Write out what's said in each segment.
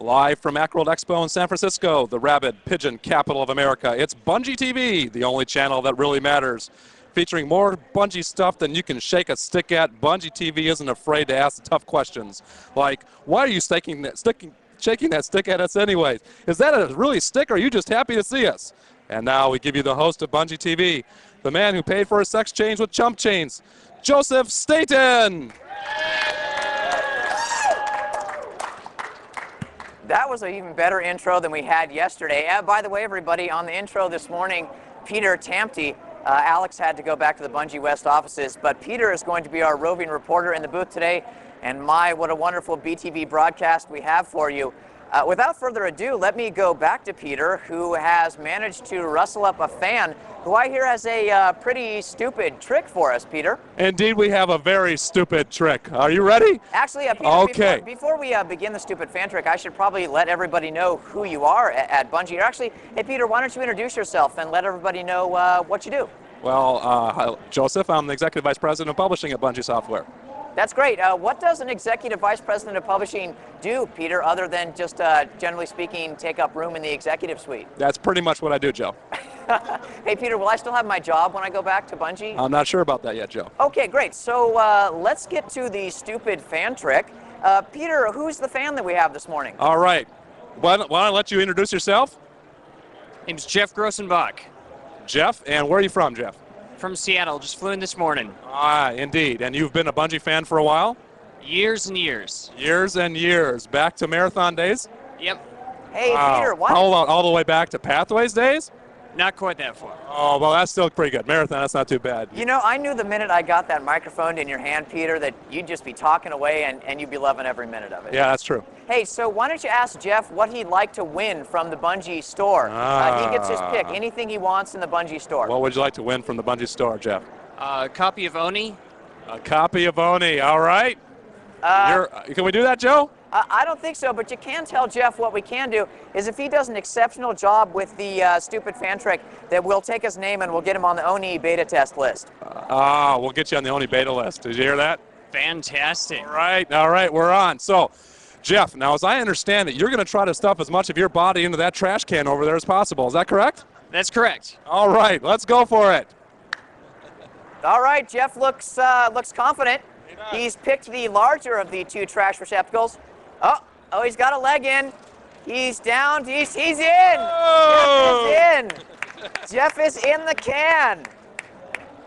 Live from Macworld Expo in San Francisco, the rabid pigeon capital of America, it's bTV, the only channel that really matters. Featuring more bungee stuff than you can shake a stick at, bTV isn't afraid to ask the tough questions. Like, why are you shaking that stick at us anyways? Is that a really stick, or are you just happy to see us? And now we give you the host of bTV, the man who paid for his sex change with chump chains, Joseph Staten. That was an even better intro than we had yesterday. By the way, everybody, on the intro this morning, Peter Tamte. Alex had to go back to the Bungee West offices, but Peter is going to be our roving reporter in the booth today. And my, what a wonderful bTV broadcast we have for you. Without further ado, let me go back to Peter, who has managed to rustle up a fan who I hear has a pretty stupid trick for us, Peter. Indeed, we have a very stupid trick. Are you ready? Actually, Peter, okay. before we begin the stupid fan trick, I should probably let everybody know who you are at Bungee. Actually, hey, Peter, why don't you introduce yourself and let everybody know what you do? Well, Joseph, I'm the Executive Vice President of Publishing at Bungee Software. That's great. What does an Executive Vice President of Publishing do, Peter, other than just, generally speaking, take up room in the executive suite? That's pretty much what I do, Joe. Hey, Peter, will I still have my job when I go back to Bungee? I'm not sure about that yet, Joe. Okay, great. So let's get to the stupid fan trick. Peter, who's the fan that we have this morning? All right. Why don't I let you introduce yourself? Name's Jeff Grossenbach. Jeff, and where are you from, Jeff? From Seattle, just flew in this morning. Ah, indeed. And you've been a Bungee fan for a while? Years and years. Years and years. Back to marathon days? Yep. Hey, Peter, what? How about all the way back to Pathways days? Not quite that far. Oh, well, that's still pretty good. Marathon, that's not too bad. You know, I knew the minute I got that microphone in your hand, Peter, that you'd just be talking away and you'd be loving every minute of it. Yeah, that's true. Hey, so why don't you ask Jeff what he'd like to win from the Bungee store? He gets his pick, anything he wants in the Bungee store. What would you like to win from the Bungee store, Jeff? A copy of Oni. A copy of Oni, all right. Can we do that, Joe? I don't think so, but you can tell Jeff what we can do is if he does an exceptional job with the stupid fan trick, that we'll take his name and we'll get him on the Oni beta test list. We'll get you on the Oni beta list. Did you hear that? Fantastic. All right, we're on. So, Jeff, now as I understand it, you're going to try to stuff as much of your body into that trash can over there as possible. Is that correct? That's correct. All right, let's go for it. All right, Jeff looks confident. He's picked the larger of the two trash receptacles. Oh, he's got a leg in. He's down. He's in. Oh! Jeff is in. Jeff is in the can.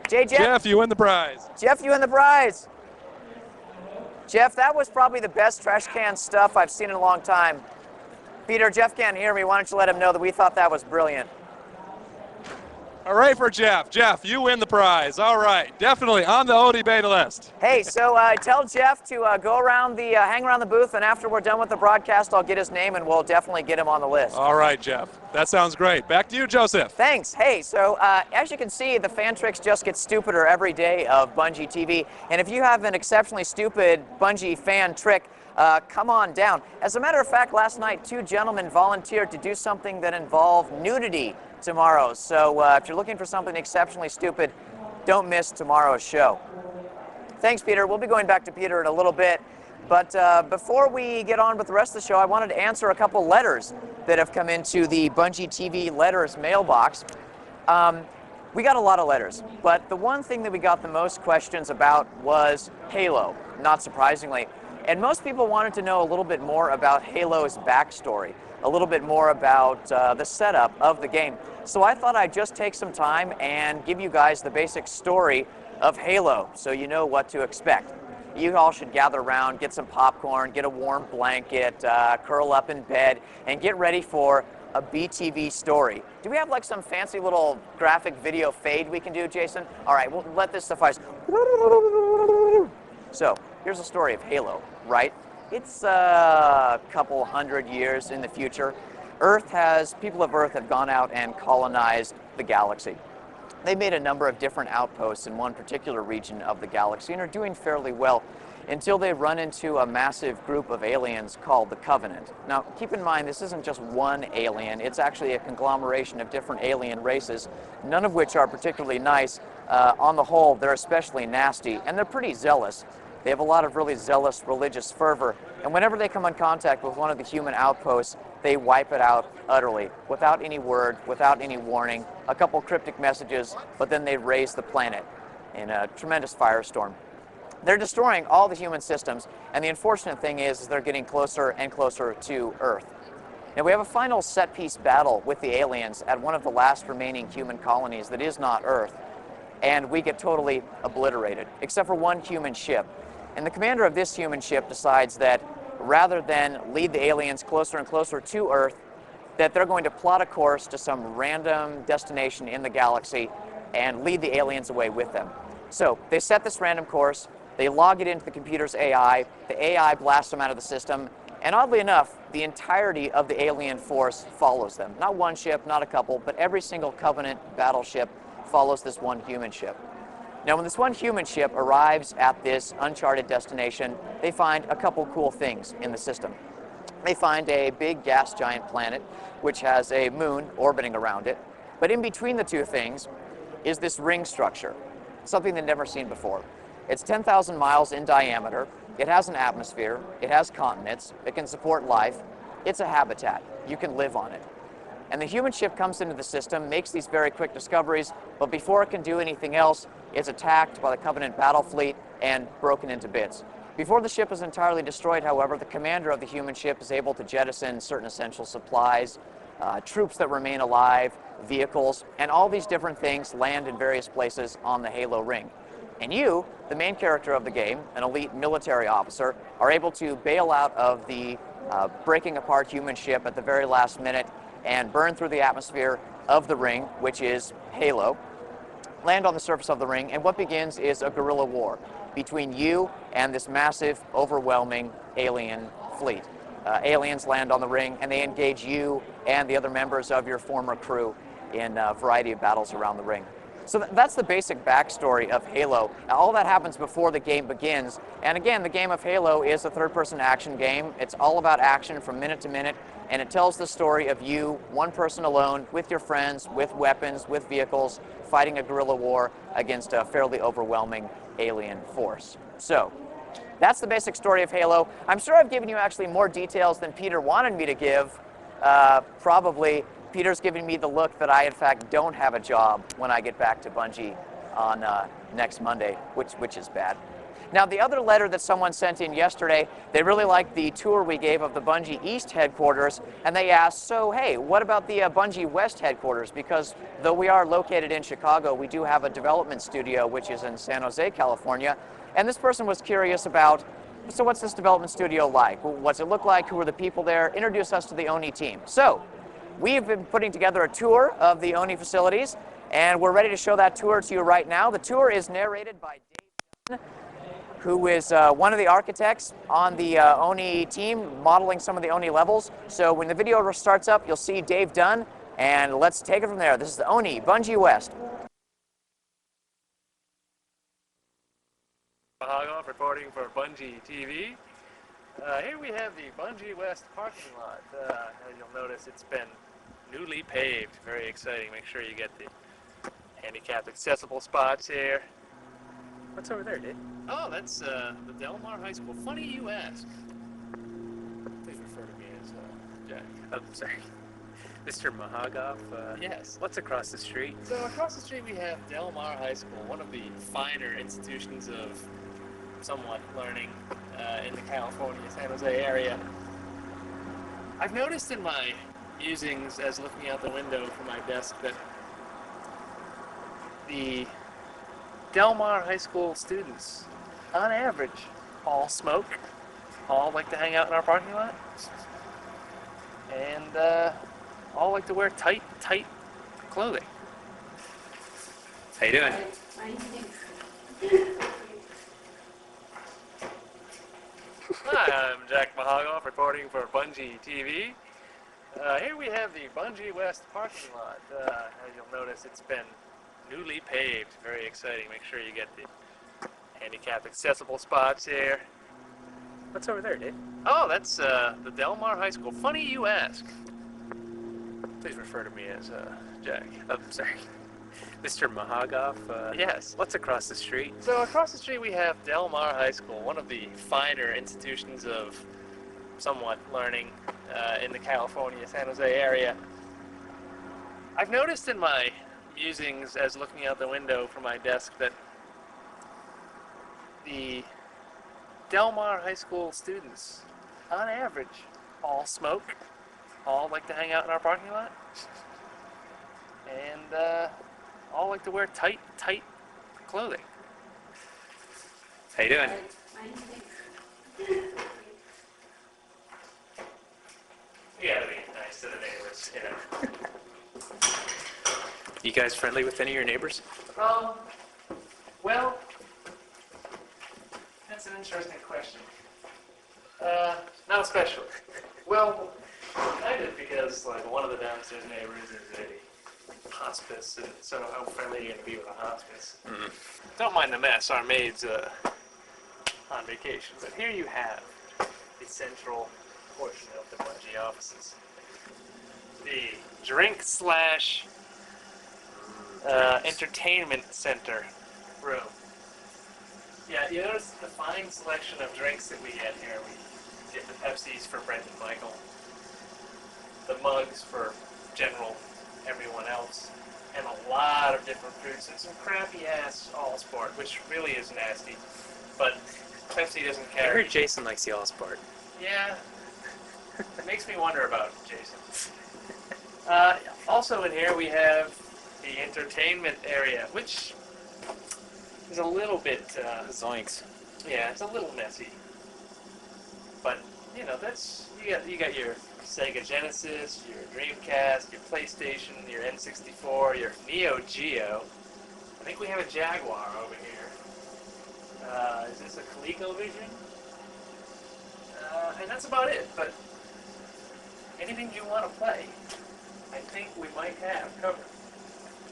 Jeff, you win the prize. Jeff, you win the prize. Jeff, that was probably the best trash can stuff I've seen in a long time. Peter, Jeff can't hear me. Why don't you let him know that we thought that was brilliant? Hooray for Jeff. Jeff, you win the prize. All right, definitely on the Oni beta list. Hey, so tell Jeff to go around hang around the booth, and after we're done with the broadcast, I'll get his name, and we'll definitely get him on the list. All right, Jeff. That sounds great. Back to you, Joseph. Thanks. Hey, so as you can see, the fan tricks just get stupider every day of Bungee TV, and if you have an exceptionally stupid Bungee fan trick, come on down. As a matter of fact, last night, two gentlemen volunteered to do something that involved nudity tomorrow. So if you're looking for something exceptionally stupid, don't miss tomorrow's show. Thanks, Peter. We'll be going back to Peter in a little bit. But before we get on with the rest of the show, I wanted to answer a couple letters that have come into the Bungee TV letters mailbox. We got a lot of letters, but the one thing that we got the most questions about was Halo, not surprisingly. And most people wanted to know a little bit more about Halo's backstory, a little bit more about the setup of the game. So I thought I'd just take some time and give you guys the basic story of Halo so you know what to expect. You all should gather around, get some popcorn, get a warm blanket, curl up in bed, and get ready for a bTV story. Do we have like some fancy little graphic video fade we can do, Jason? All right, we'll let this suffice. So here's the story of Halo, right? It's a couple hundred years in the future. People of Earth have gone out and colonized the galaxy. They made a number of different outposts in one particular region of the galaxy and are doing fairly well until they run into a massive group of aliens called the Covenant. Now, keep in mind, this isn't just one alien. It's actually a conglomeration of different alien races, none of which are particularly nice. On the whole, they're especially nasty, and they're pretty zealous. They have a lot of really zealous religious fervor, and whenever they come in contact with one of the human outposts, they wipe it out utterly, without any word, without any warning, a couple cryptic messages, but then they raise the planet in a tremendous firestorm. They're destroying all the human systems, and the unfortunate thing is they're getting closer and closer to Earth. Now we have a final set-piece battle with the aliens at one of the last remaining human colonies that is not Earth, and we get totally obliterated, except for one human ship. And the commander of this human ship decides that rather than lead the aliens closer and closer to Earth, that they're going to plot a course to some random destination in the galaxy and lead the aliens away with them. So they set this random course, they log it into the computer's AI, the AI blasts them out of the system, and oddly enough, the entirety of the alien force follows them. Not one ship, not a couple, but every single Covenant battleship follows this one human ship. Now, when this one human ship arrives at this uncharted destination, they find a couple cool things in the system. They find a big gas giant planet, which has a moon orbiting around it. But in between the two things is this ring structure, something they've never seen before. It's 10,000 miles in diameter. It has an atmosphere. It has continents. It can support life. It's a habitat. You can live on it. And the human ship comes into the system, makes these very quick discoveries, but before it can do anything else, it's attacked by the Covenant battle fleet and broken into bits. Before the ship is entirely destroyed, however, the commander of the human ship is able to jettison certain essential supplies, troops that remain alive, vehicles, and all these different things land in various places on the Halo ring. And you, the main character of the game, an elite military officer, are able to bail out of the breaking apart human ship at the very last minute and burn through the atmosphere of the ring, which is Halo, land on the surface of the ring, and what begins is a guerrilla war between you and this massive, overwhelming alien fleet. Aliens land on the ring, and they engage you and the other members of your former crew in a variety of battles around the ring. So that's the basic backstory of Halo. Now, all that happens before the game begins. And again, the game of Halo is a third-person action game. It's all about action from minute to minute, and it tells the story of you, one person alone, with your friends, with weapons, with vehicles, fighting a guerrilla war against a fairly overwhelming alien force. So that's the basic story of Halo. I'm sure I've given you actually more details than Peter wanted me to give. Probably Peter's giving me the look that I, in fact, don't have a job when I get back to Bungie on next Monday, which is bad. Now, the other letter that someone sent in yesterday, they really liked the tour we gave of the Bungie East headquarters, and they asked, so, hey, what about the Bungie West headquarters? Because though we are located in Chicago, we do have a development studio, which is in San Jose, California, and this person was curious about, so what's this development studio like? What's it look like? Who are the people there? Introduce us to the ONI team. So, we've been putting together a tour of the ONI facilities, and we're ready to show that tour to you right now. The tour is narrated by Dave, who is one of the architects on the ONI team, modeling some of the ONI levels. So when the video starts up, you'll see Dave Dunn, and let's take it from there. This is the ONI, Bungie West. Mahagov reporting for Bungie TV. Here we have the Bungie West parking lot. As you'll notice, it's been newly paved. Very exciting. Make sure you get the handicapped accessible spots here. What's over there, Dave? Oh, that's the Del Mar High School. Funny you ask. Please refer to me as Jack. Oh, sorry. Mr. Mahagov. Yes. What's across the street? So across the street we have Del Mar High School, one of the finer institutions of somewhat learning in the California, San Jose area. I've noticed in my musings as looking out the window from my desk that the Del Mar High School students, on average, all smoke, all like to hang out in our parking lot, and all like to wear tight clothing. How you doing? Hi, I'm Jack Mahagov reporting for Bungie TV. Here we have the Bungie West parking lot. As you'll notice, it's been newly paved. Very exciting. Make sure you get the handicapped accessible spots here. What's over there, Dave? Oh, that's the Del Mar High School. Funny you ask. Please refer to me as Jack. Oh, sorry. Mr. Mahagoff. Yes. What's across the street? So across the street we have Del Mar High School, one of the finer institutions of somewhat learning in the California, San Jose area. I've noticed in my musings as looking out the window from my desk that the Del Mar High School students, on average, all smoke, all like to hang out in our parking lot, and all like to wear tight clothing. How you doing? You gotta be nice to the neighbors, you know. You guys friendly with any of your neighbors? Well, that's an interesting question. Not especially. Well, kind of, because like one of the downstairs neighbors is a hospice, and so how friendly are you gonna be with a hospice? Mm-hmm. Don't mind the mess. Our maid's on vacation, but here you have the central portion of the Bungie offices. The drink slash entertainment center room. Yeah, you notice the fine selection of drinks that we get here. We get the Pepsis for Brent and Michael, the mugs for general everyone else, and a lot of different fruits and some crappy ass All Sport, which really is nasty. But Pepsi doesn't I carry. heard Jason likes the All Sport. Yeah, it makes me wonder about Jason. Also in here we have the entertainment area, which is a little bit, Zoinks. yeah, it's a little messy. But you know, that's you got your Sega Genesis, your Dreamcast, your PlayStation, your N64, your Neo Geo. I think we have a Jaguar over here. Is this a ColecoVision? And that's about it. But anything you want to play, I think we might have covered.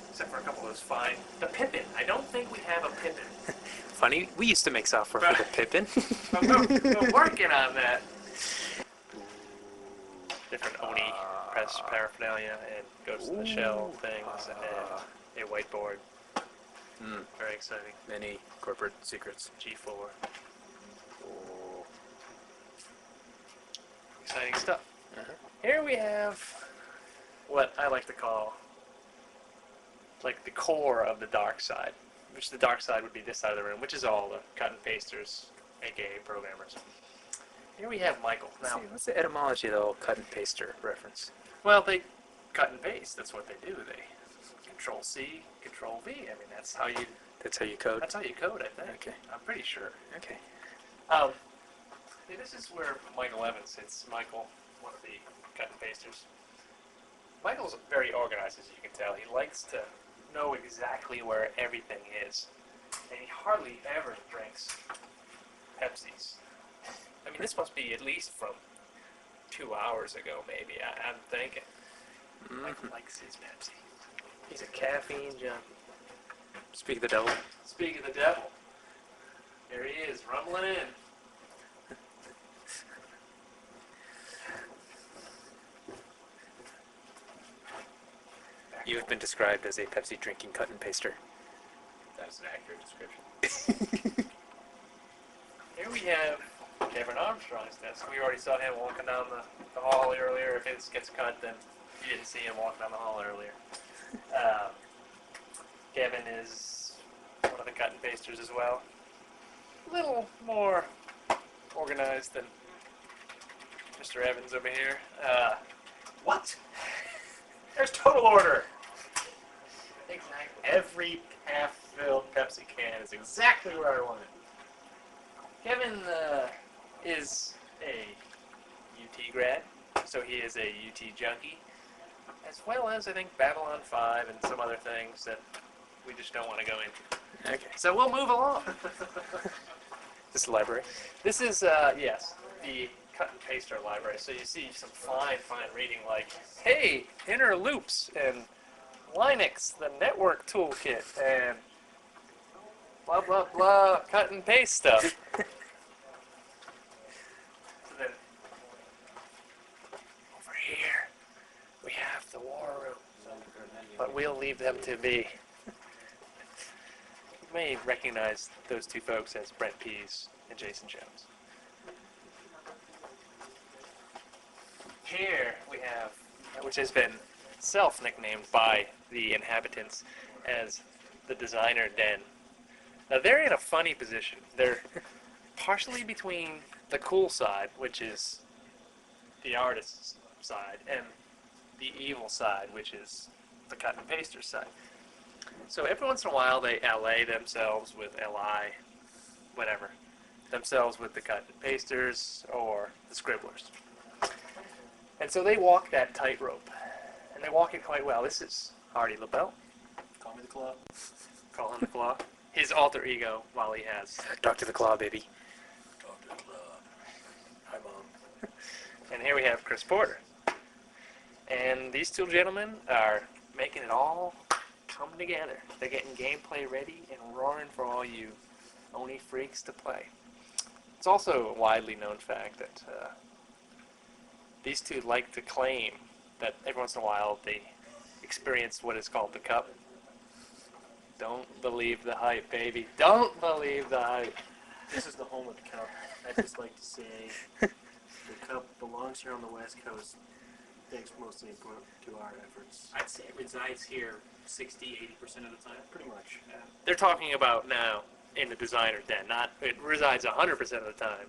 Except for a couple of those fine. The Pippin. I don't think we have a Pippin. Funny, we used to make software for the Pippin. But we're working on that. Different Oni press paraphernalia and Ghost in the Shell things and a whiteboard. Very exciting. Many corporate secrets. G4. Exciting stuff. Here we have what I like to call like the core of the dark side, which the dark side would be this side of the room, which is all the cut and pasters, aka programmers. Here we have Michael. Now, What's the etymology of the old cut and paster reference? well, they cut and paste. That's what they do. They Control C, Control V. I mean, that's how you code? That's how you code, I think. Okay. I'm pretty sure. Okay. Yeah, this is where Michael Evans sits. Michael, one of the cut and pasters. Michael's very organized, as you can tell. He likes to know exactly where everything is. And he hardly ever drinks Pepsis. I mean, this must be at least from 2 hours ago, maybe. I'm thinking. Michael likes his Pepsi. He's a caffeine junkie. Speak of the devil. Speak of the devil. There he is, rumbling in. You have been described as a Pepsi drinking cut and paster. That's an accurate description. Here we have Kevin Armstrong's desk. We already saw him walking down the hall earlier. If it gets cut, then you didn't see him walking down the hall earlier. Kevin is one of the cut and pasters as well. A little more organized than Mr. Evans over here. What? There's total order. Exactly. Every half-filled Pepsi can is exactly where I want it. Kevin is a UT grad, so he is a UT junkie, as well as, I think, Babylon 5 and some other things that we just don't want to go into. Okay. So we'll move along. This is the library. This is, yes, the cut and paster library. So you see some fine reading like, hey, inner loops and Linux, the network toolkit, and blah, blah, blah, cut and paste stuff. So then, over here, we have the war room. But we'll leave them to be may recognize those two folks as Brent Pease and Jason Jones. Here we have, which has been self-nicknamed by the inhabitants as the designer den. Now they're in a funny position. They're partially between the cool side, which is the artist's side, and the evil side, which is the cut and paster side. So every once in a while they LA themselves with LI, whatever, themselves with the cut and pasters or the scribblers. And so they walk that tightrope, and they walk it quite well. This is Hardy LaBelle. Call me the Claw. Call him the Claw. His alter ego while he has. Dr. the Claw, baby. Dr. the Claw. Hi, Mom. And here we have Chris Porter. And these two gentlemen are making it all come together. They're getting gameplay ready and roaring for all you Oni freaks to play. It's also a widely known fact that these two like to claim that every once in a while they experience what is called the cup. Don't believe the hype, baby. Don't believe the hype. This is the home of the cup. I just like to say the cup belongs here on the West Coast, thanks mostly to our efforts. I'd say it resides here 60-80% of the time. Pretty much. They're talking about now in the designer den. Not it resides 100% of the time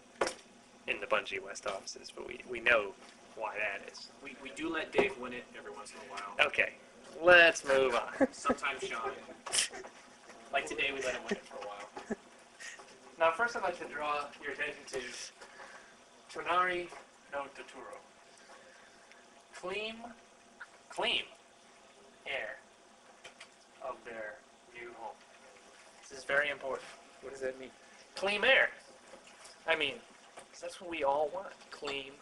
in the Bungie West offices, but we know why that is. We do let Dave win it every once in a while. Okay, let's move on. Sometimes Sean. Like today, we let him win it for a while. Now, first I'd like to draw your attention to Tonari no Totoro. Clean air of their new home. This is very important. What does that mean? Clean air. I mean, that's what we all want. Clean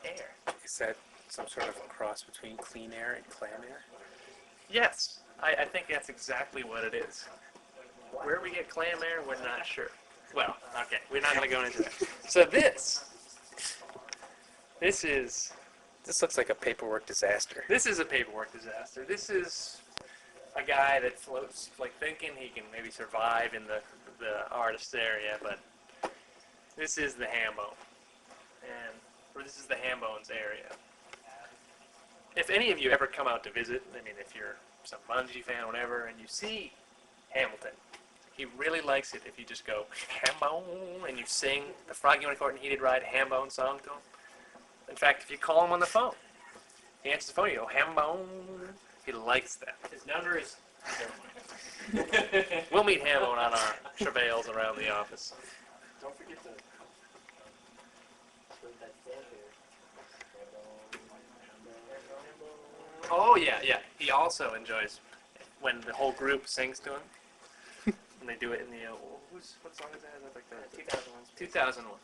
air. Is that some sort of a cross between clean air and clam air? Yes, I think that's exactly what it is. Where we get clam air, we're not sure. Well, okay, we're not going to go into that. So this is This looks like a paperwork disaster. This is a paperwork disaster. This is a guy that floats, like thinking he can maybe survive in the artist area, but this is the Hambone, or this is the Hambones area. If any of you ever come out to visit, I mean, if you're some Bungie fan, whatever, and you see Hamilton, he really likes it if you just go Hambone and you sing the Frog Unicorn and Heated Ride Hambone song to him. In fact, if you call him on the phone, he answers the phone, you go, Hambone. He likes that. His number is... We'll meet Hambone on our travails around the office. Don't forget to put that fan here. Oh, yeah. He also enjoys when the whole group sings to him. And they do it in the, what song is that? Is that like the 2001? 2001.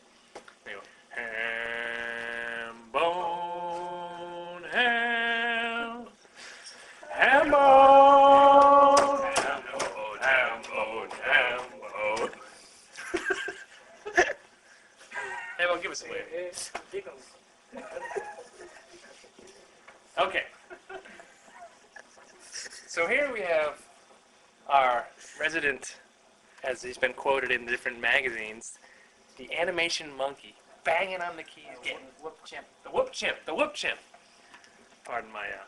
There you go. Hambone, Hambone, Hambone. Hey, well, give us a wave. Okay. So here we have our resident, as he's been quoted in different magazines, the animation monkey, banging on the keys, getting Whoop chimp. the whoop chimp, the whoop chimp. Pardon my, I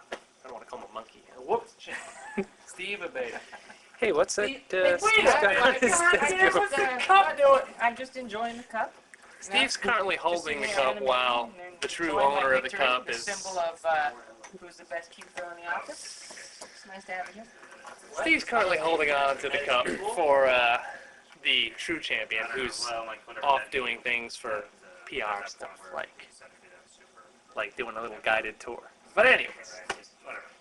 don't want to call him a monkey. A whoop chimp. Steve Abeda. Hey, what's that? Wait, Steve's got on his desk? I'm just enjoying the cup. Steve's currently holding the Just cup animating while and the true enjoying my owner of the victory, cup the is... symbol of who's the best keeper in the office. It's nice to have you here. Steve's currently holding on to the cup for the true champion, who's off doing things for PR stuff, like doing a little guided tour. But anyways,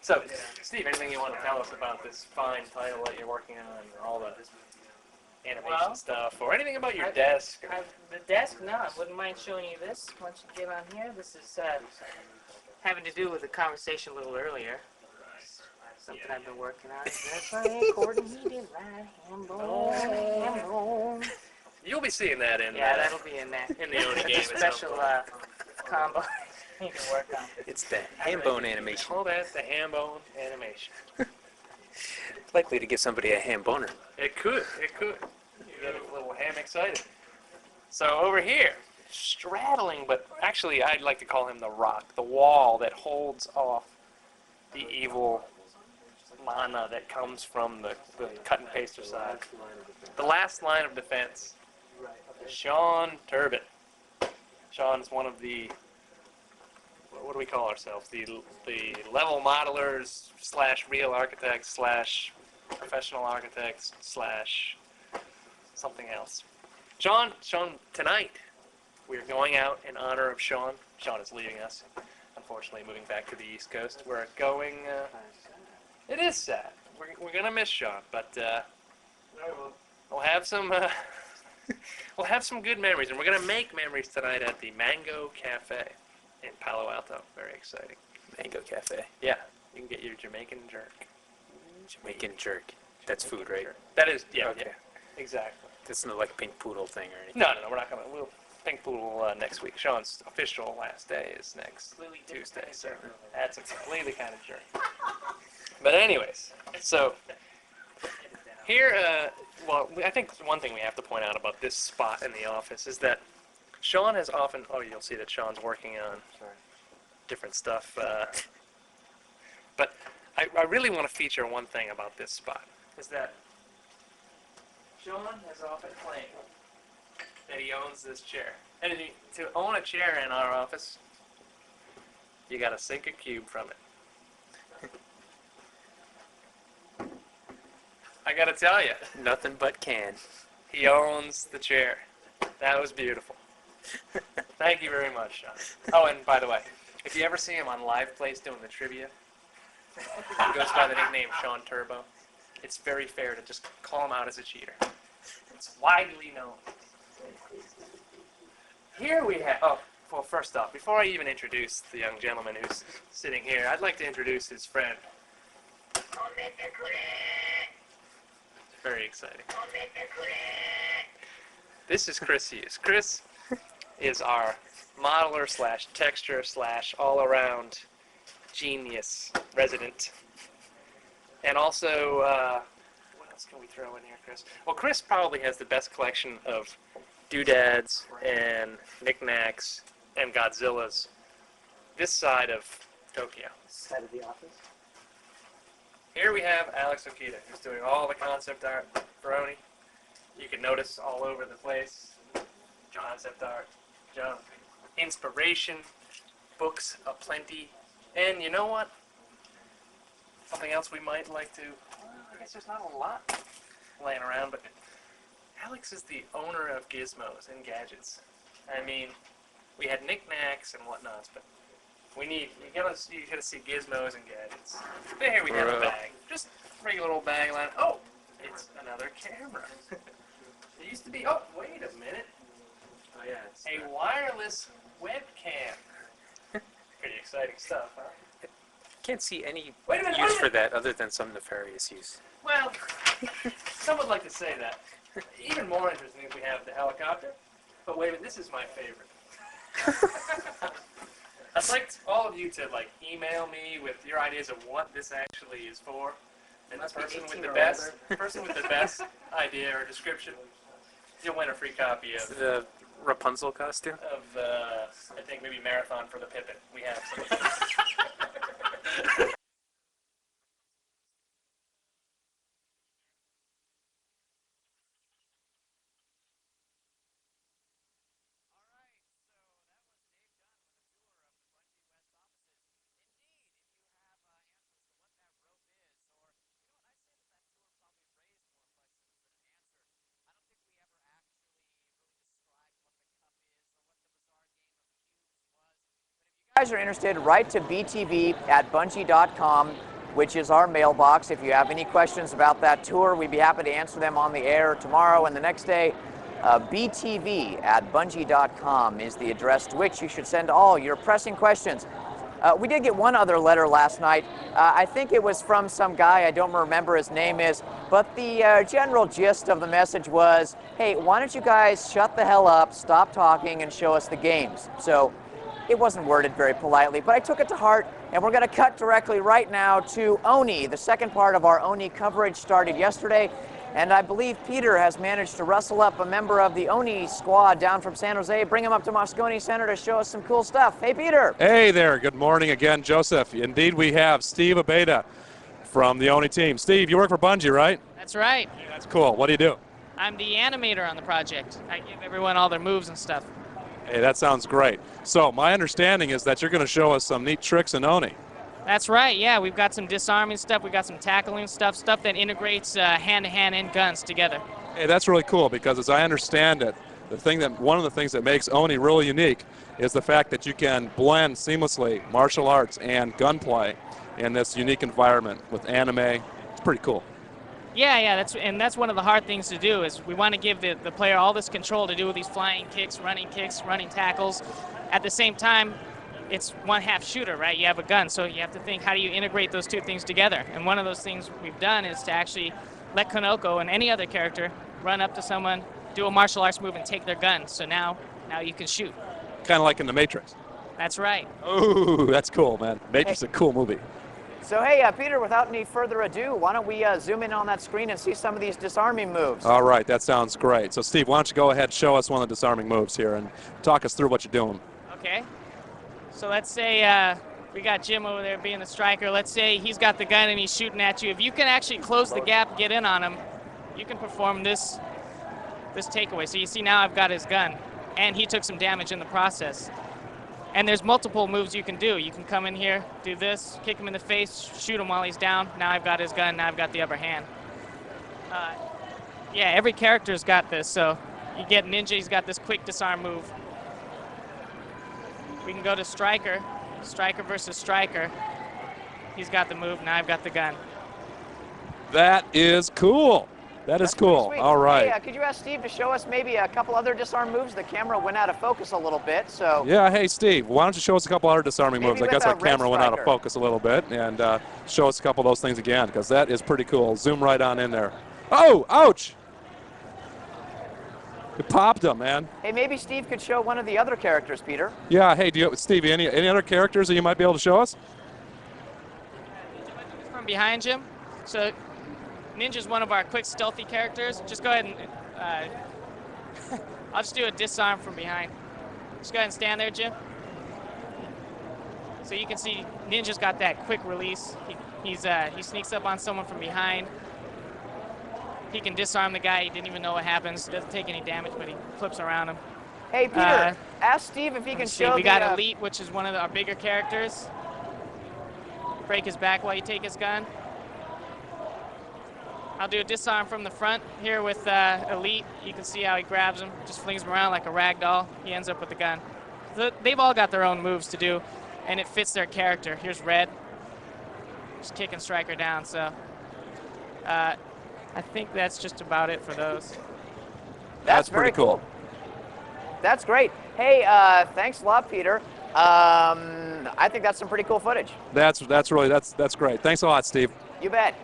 so Steve, anything you want to tell us about this fine title that you're working on, or all the animation Well, stuff, or anything about your desk? Or... The desk, no, I wouldn't mind showing you this once you get on here. This is having to do with the conversation a little earlier. Something I've been working on. That's my accordion heated right Hambone. You'll be seeing that in That'll be in there. in the Oni game. at some Special point. combo you can work on. It's the Hambone animation. Call that the Hambone animation. Likely to give somebody a ham boner. It could. It could. You get a little ham excited. So over here, straddling, but actually I'd like to call him the rock, the wall that holds off the evil mana that comes from the cut and paster side. The last line of defense, Sean Turbin. Sean is one of the, what do we call ourselves? The level modelers slash real architects slash professional architects slash something else. Sean, tonight we're going out in honor of Sean. Sean is leaving us, unfortunately, moving back to the East Coast. We're going, it is sad. We're going to miss Sean, but we'll have some we'll have some good memories, and we're going to make memories tonight at the Mango Cafe in Palo Alto. Very exciting. Mango Cafe. Yeah, you can get your Jamaican jerk. Jamaican jerk. That's food, right? That is, yeah, Okay. yeah, exactly. That's not like a pink poodle thing or anything. No, we're not going to. We'll Pink Poodle next week. Sean's official last day is next Tuesday, so that's a completely kind of jerk. But anyways, so here, well, I think one thing we have to point out about this spot in the office is that Sean has often, oh, you'll see that Sean's working on different stuff. But I really want to feature one thing about this spot, is that Sean has often claimed that he owns this chair. And to own a chair in our office, you gotta sink a cube from it. I gotta tell you, Nothing but can. he owns the chair. That was beautiful. Thank you very much, Sean. Oh, and by the way, if you ever see him on Live Place doing the trivia, he goes by the nickname Sean Turbo. It's very fair to just call him out as a cheater. It's widely known. Here we have, oh, well, first off, before I even introduce the young gentleman who's sitting here, I'd like to introduce his friend. Very exciting. This is Chris Hughes. Chris is our modeler slash texture slash all-around genius resident. And also, what else can we throw in here, Chris? Well, Chris probably has the best collection of doodads and knickknacks and Godzillas this side of Tokyo. Side of the office. Here we have Alex Okita, who's doing all the concept art for Oni. You can notice all over the place, concept art, junk, inspiration, books aplenty, and you know what? Something else we might like to, I guess there's not a lot laying around, but Alex is the owner of gizmos and gadgets. I mean, we had knickknacks and whatnots, but you gotta see gizmos and gadgets. There we have a bag, just regular old bag line. Oh, it's another camera. It used to be. Oh, wait a minute. Oh yeah. It's A wireless webcam. Pretty exciting stuff, huh? Can't see any Wait a minute, use wait a for that other than some nefarious use. Well, some would like to say that. Even more interesting is we have the helicopter. But wait a minute, this is my favorite. I'd like all of you to email me with your ideas of what this actually is for. And the person with the best idea or description, you'll win a free copy of The Rapunzel costume? I think maybe Marathon for the Pippin. We have some of those. If you guys are interested, write to bTV at bungee.com, which is our mailbox. If you have any questions about that tour, we'd be happy to answer them on the air tomorrow and the next day. bTV at bungee.com is the address to which you should send all your pressing questions. We did get one other letter last night. I think it was from some guy, I don't remember his name is, but the general gist of the message was, hey, why don't you guys shut the hell up, stop talking, and show us the games? So It wasn't worded very politely, but I took it to heart, and we're going to cut directly right now to Oni. The second part of our Oni coverage started yesterday, and I believe Peter has managed to rustle up a member of the Oni squad down from San Jose, bring him up to Moscone Center to show us some cool stuff. Hey, Peter. Hey there. Good morning again, Joseph. Indeed, we have Steve Abeda from the Oni team. Steve, you work for Bungie, right? That's right. Hey, that's cool. What do you do? I'm the animator on the project. I give everyone all their moves and stuff. Hey, that sounds great. So my understanding is that you're going to show us some neat tricks in Oni. That's right, yeah. We've got some disarming stuff. We've got some tackling stuff that integrates hand-to-hand and guns together. Hey, that's really cool because as I understand it, one of the things that makes Oni really unique is the fact that you can blend seamlessly martial arts and gunplay in this unique environment with anime. It's pretty cool. Yeah, that's one of the hard things to do is we want to give the player all this control to do these flying kicks, running tackles. At the same time, it's one half shooter, right? You have a gun, so you have to think, how do you integrate those two things together? And one of those things we've done is to actually let Konoko and any other character run up to someone, do a martial arts move, and take their gun. So now you can shoot. Kind of like in The Matrix. That's right. Ooh, that's cool, man. Matrix is a cool movie. So, hey, Peter, without any further ado, why don't we zoom in on that screen and see some of these disarming moves? All right, that sounds great. So, Steve, why don't you go ahead and show us one of the disarming moves here and talk us through what you're doing. Okay. So let's say we got Jim over there being the striker. Let's say he's got the gun and he's shooting at you. If you can actually close the gap and get in on him, you can perform this takeaway. So you see now I've got his gun, and he took some damage in the process. And there's multiple moves you can do. You can come in here, do this, kick him in the face, shoot him while he's down. Now I've got his gun, now I've got the upper hand. Yeah, every character's got this. So you get Ninja, he's got this quick disarm move. We can go to Striker versus Striker. He's got the move, now I've got the gun. That is cool. That's cool. All right. Hey, could you ask Steve to show us maybe a couple other disarm moves? The camera went out of focus a little bit, so. Yeah, hey, Steve, why don't you show us a couple other disarming moves? I guess our camera went out of striker. focus a little bit, and show us a couple of those things again, because that is pretty cool. Zoom right on in there. Oh, ouch! It popped him, man. Hey, maybe Steve could show one of the other characters, Peter. Yeah, hey, Steve, any other characters that you might be able to show us? From behind Jim. So Ninja's one of our quick stealthy characters. Just go ahead and I'll just do a disarm from behind. Just go ahead and stand there, Jim. So you can see Ninja's got that quick release. He sneaks up on someone from behind. He can disarm the guy. He didn't even know what happens. Doesn't take any damage, but he flips around him. Hey, Peter, ask Steve if he can show. We got Elite, which is one of our bigger characters. Break his back while you take his gun. I'll do a disarm from the front here with Elite. You can see how he grabs him, just flings him around like a rag doll. He ends up with the gun. So they've all got their own moves to do, and it fits their character. Here's Red, just kicking Striker down. So I think that's just about it for those. That's pretty cool. That's great. Hey, thanks a lot, Peter. I think that's some pretty cool footage. That's great. Thanks a lot, Steve. You bet.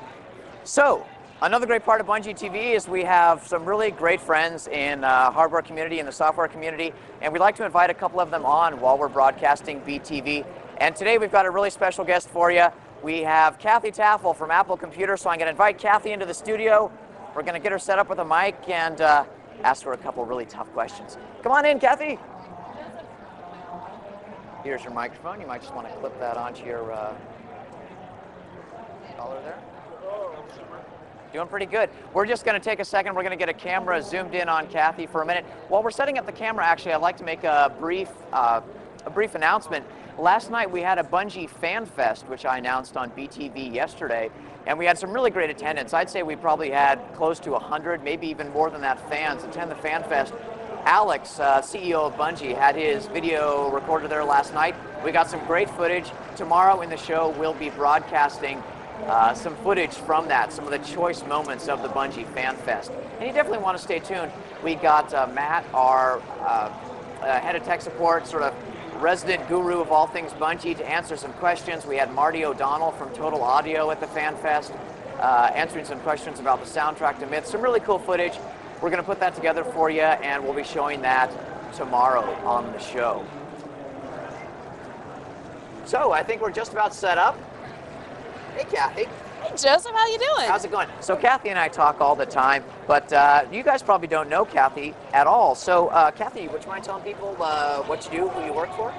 So, another great part of Bungie TV is we have some really great friends in hardware community and the software community, and we'd like to invite a couple of them on while we're broadcasting bTV. And today we've got a really special guest for you. We have Kathy Taffel from Apple Computer, so I'm going to invite Kathy into the studio. We're going to get her set up with a mic and ask her a couple really tough questions. Come on in, Kathy. Here's your microphone. You might just want to clip that onto your collar there. Doing pretty good. We're just going to take a second. We're going to get a camera zoomed in on Kathy for a minute. While we're setting up the camera, actually, I'd like to make a brief announcement. Last night we had a Bungie Fan Fest, which I announced on bTV yesterday, and we had some really great attendance. I'd say we probably had close to 100, maybe even more than that, fans attend the Fan Fest. Alex, CEO of Bungie, had his video recorded there last night. We got some great footage. Tomorrow in the show, we'll be broadcasting some footage from that, some of the choice moments of the Bungie Fan Fest. And you definitely want to stay tuned. We got Matt, our head of tech support, sort of resident guru of all things Bungie, to answer some questions. We had Marty O'Donnell from Total Audio at the Fan Fest answering some questions about the soundtrack to Myth. Some really cool footage. We're going to put that together for you, and we'll be showing that tomorrow on the show. So I think we're just about set up. Hey, Kathy. Hey, Joseph, how you doing? How's it going? So Kathy and I talk all the time, but you guys probably don't know Kathy at all. So Kathy, would you mind telling people what you do, who you work for?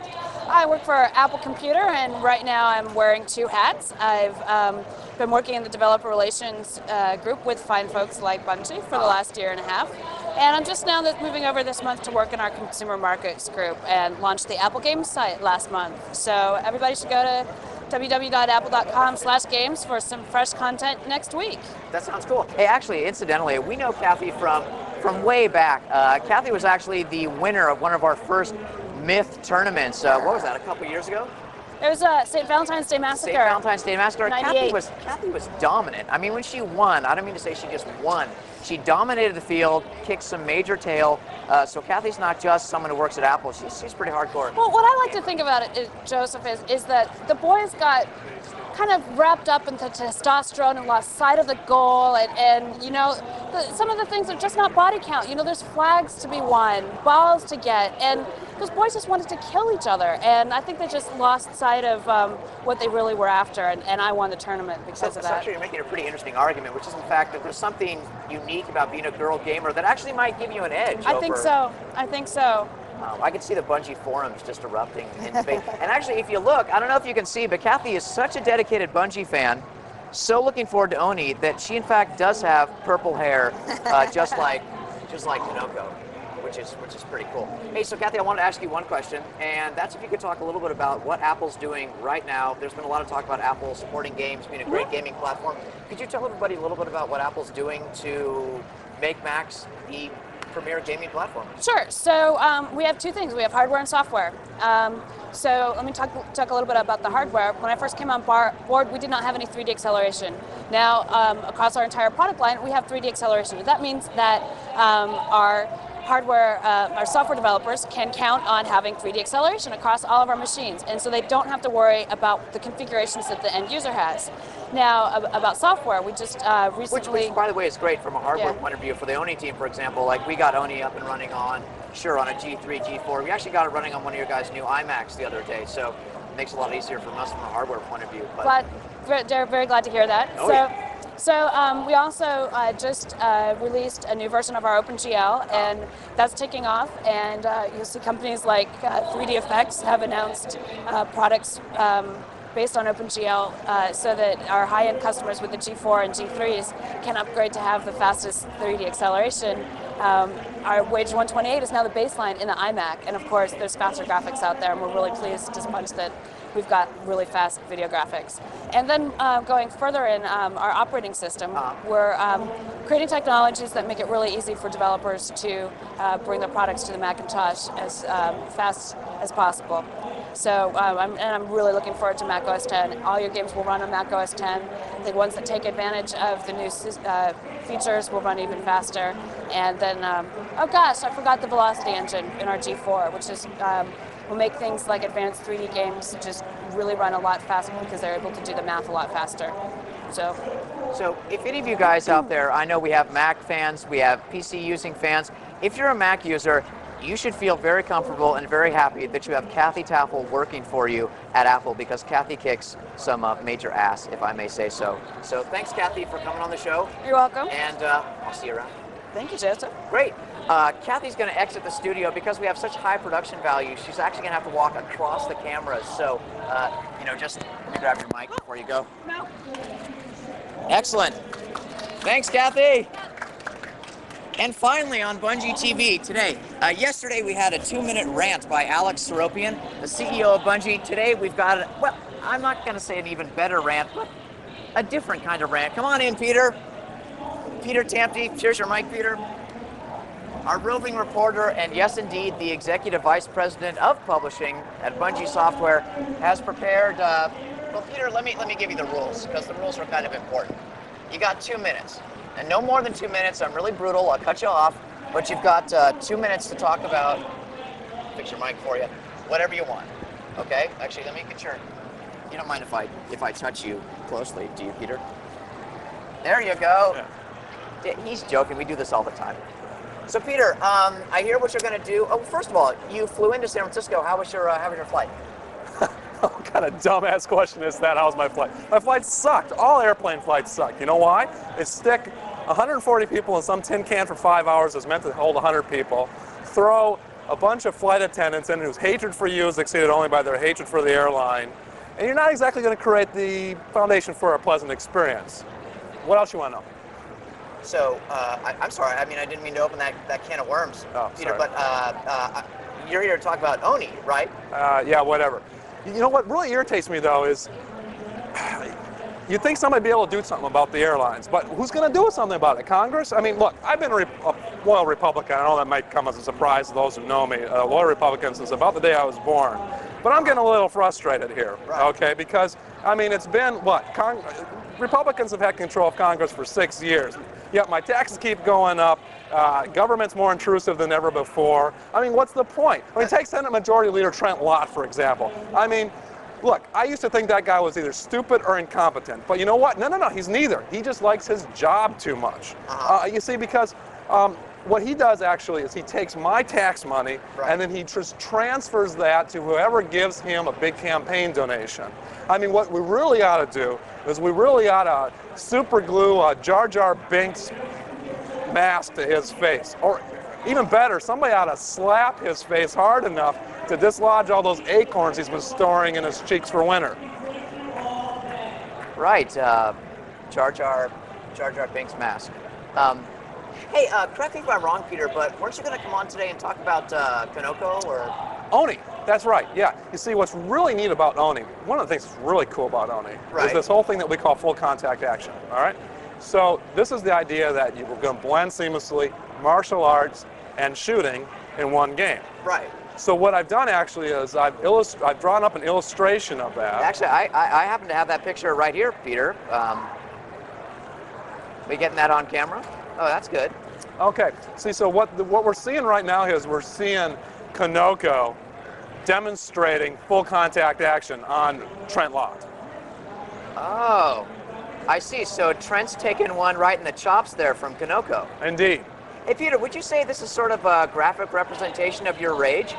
I work for Apple Computer, and right now I'm wearing 2 hats. I've been working in the developer relations group with fine folks like Bungie for the last year and a half. And I'm just now moving over this month to work in our consumer markets group and launched the Apple Games site last month. So everybody should go to www.apple.com/games for some fresh content next week. That sounds cool. Hey, actually, incidentally, we know Kathy from way back. Kathy was actually the winner of one of our first Myth tournaments. What was that, a couple years ago? It was St. Valentine's Day Massacre. St. Valentine's Day Massacre. 98. Kathy was dominant. I mean, when she won, I don't mean to say she just won. She dominated the field, kicked some major tail. So Kathy's not just someone who works at Apple. She's pretty hardcore. Well, what I like to think about it, Joseph, is that the boys got kind of wrapped up into testosterone and lost sight of the goal, and you know, some of the things are just not body count. You know, there's flags to be won, balls to get, and those boys just wanted to kill each other, and I think they just lost sight of what they really were after, and I won the tournament because of that. Actually, you're making a pretty interesting argument, which is in fact that there's something unique about being a girl gamer that actually might give you an edge. I think so. I think so. I can see the Bungie forums just erupting in debate. And actually, if you look, I don't know if you can see, but Kathy is such a dedicated Bungie fan, so looking forward to Oni, that she in fact does have purple hair, just like Kanoko, which is pretty cool. Hey, so Kathy, I wanted to ask you one question, and that's if you could talk a little bit about what Apple's doing right now. There's been a lot of talk about Apple supporting games, being a great gaming platform. Could you tell everybody a little bit about what Apple's doing to make Macs the premier gaming platform? Sure. So we have 2 things. We have hardware and software. So let me talk a little bit about the hardware. When I first came on board, we did not have any 3D acceleration. Now, across our entire product line, we have 3D acceleration. That means that our software developers can count on having 3D acceleration across all of our machines, and so they don't have to worry about the configurations that the end user has. Now, about software, we just recently... Which, by the way, is great from a hardware point of view. For the Oni team, for example, like we got Oni up and running on a G3, G4. We actually got it running on one of your guys' new iMacs the other day, so it makes it a lot easier from us from a hardware point of view. But they're very glad to hear that. Oh, yeah. So we also just released a new version of our OpenGL, and that's taking off. And you'll see companies like 3D Effects have announced products based on OpenGL so that our high-end customers with the G4 and G3s can upgrade to have the fastest 3D acceleration. Our Wage 128 is now the baseline in the iMac, and of course there's faster graphics out there, and we're really pleased to punch that we've got really fast video graphics. And then going further in our operating system, we're creating technologies that make it really easy for developers to bring their products to the Macintosh as fast as possible. So I'm really looking forward to Mac OS 10. All your games will run on Mac OS 10. The ones that take advantage of the new features will run even faster. And then, oh gosh, I forgot the Velocity engine in our G4, which is will make things like advanced 3D games just really run a lot faster because they're able to do the math a lot faster. So if any of you guys out there, I know we have Mac fans, we have PC using fans. If you're a Mac user, you should feel very comfortable and very happy that you have Kathy Taffel working for you at Apple, because Kathy kicks some major ass, if I may say so. So thanks, Kathy, for coming on the show. You're welcome. And I'll see you around. Thank you, Joseph. Great. Kathy's going to exit the studio because we have such high production value. She's actually going to have to walk across the cameras. So, just let me grab your mic before you go. No. Excellent. Thanks, Kathy. And finally, on Bungie TV today, yesterday we had a 2-minute rant by Alex Seropian, the CEO of Bungie. Today we've got, well, I'm not going to say an even better rant, but a different kind of rant. Come on in, Peter. Peter Tampty, here's your mic, Peter. Our roving reporter, and yes, indeed, the Executive Vice President of Publishing at Bungie Software, has prepared, well, Peter, let me give you the rules, because the rules are kind of important. You got 2 minutes. And no more than 2 minutes. I'm really brutal. I'll cut you off. But you've got 2 minutes to talk about, fix your mic for you, whatever you want. Okay? Actually, let me get your, you don't mind if I touch you closely, do you, Peter? There you go. Yeah. He's joking. We do this all the time. So, Peter, I hear what you're going to do. Oh, first of all, you flew into San Francisco. How was your flight? Oh, kind of dumbass question is that? How's my flight? My flight sucked. All airplane flights suck. You know why? They stick 140 people in some tin can for 5 hours that's meant to hold 100 people, throw a bunch of flight attendants in whose hatred for you is exceeded only by their hatred for the airline, and you're not exactly going to create the foundation for a pleasant experience. What else you want to know? So, I'm sorry, I mean, I didn't mean to open that can of worms, Oh, Peter, sorry. but you're here to talk about Oni, right? Yeah, whatever. You know what really irritates me, though, is you'd think somebody would be able to do something about the airlines, but who's going to do something about it? Congress? I mean, look, I've been a loyal Republican. I know that might come as a surprise to those who know me. A loyal Republican since about the day I was born. But I'm getting a little frustrated here, Right. okay? Because, I mean, it's been, what? Republicans have had control of Congress for 6 years. Yet my taxes keep going up. Government's more intrusive than ever before. I mean, what's the point? I mean, take Senate Majority Leader Trent Lott, for example. I mean, look, I used to think that guy was either stupid or incompetent. But you know what? No, he's neither. He just likes his job too much. You see, because what he does actually is he takes my tax money Right. and then he just transfers that to whoever gives him a big campaign donation. I mean, what we really ought to do is we really ought to super glue a Jar Jar Binks mask to his face. Or even better, somebody ought to slap his face hard enough to dislodge all those acorns he's been storing in his cheeks for winter. Right, Jar Jar Binks mask. Hey, correct me if I'm wrong, Peter, but weren't you going to come on today and talk about Kanoko or? Oni, that's right, yeah. You see, what's really neat about Oni, one of the things that's really cool about Oni, Right. is this whole thing that we call full contact action, all right? So this is the idea that you're going to blend seamlessly martial arts and shooting in one game. Right. So what I've done actually is I've drawn up an illustration of that. Actually, I happen to have that picture right here, Peter. We getting that on camera? Oh, that's good. Okay, see, so what we're seeing right now is we're seeing Kanoko demonstrating full contact action on Trent Lott. Oh, I see. So Trent's taking one right in the chops there from Kanoko. Indeed. Hey, Peter, would you say this is sort of a graphic representation of your rage?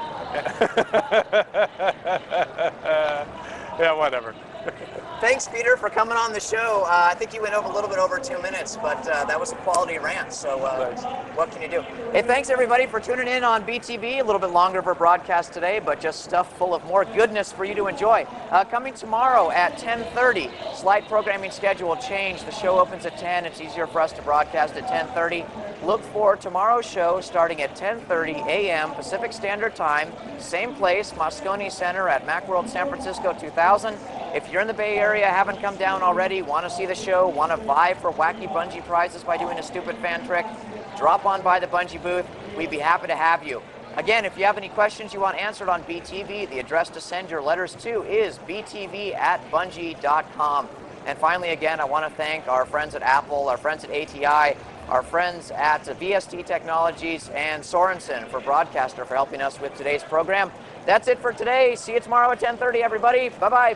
Yeah, whatever. Thanks, Peter, for coming on the show. I think you went over a little bit over 2 minutes, but that was a quality rant, so Thanks. what can you do? Hey, thanks, everybody, for tuning in on bTV. A little bit longer of a broadcast today, but just stuff full of more goodness for you to enjoy. Coming tomorrow at 10:30, slight programming schedule change. The show opens at 10. It's easier for us to broadcast at 10:30. Look for tomorrow's show starting at 10:30 a.m. Pacific Standard Time. Same place, Moscone Center at Macworld San Francisco 2000. If you're in the Bay Area, haven't come down already, want to see the show, want to vie for wacky bungee prizes by doing a stupid fan trick, drop on by the bungee booth. We'd be happy to have you. Again, if you have any questions you want answered on bTV, the address to send your letters to is btv@bungee.com. And finally, again, I want to thank our friends at Apple, our friends at ATI, our friends at VST Technologies, and Sorensen for Broadcaster for helping us with today's program. That's it for today. See you tomorrow at 10:30, everybody. Bye-bye.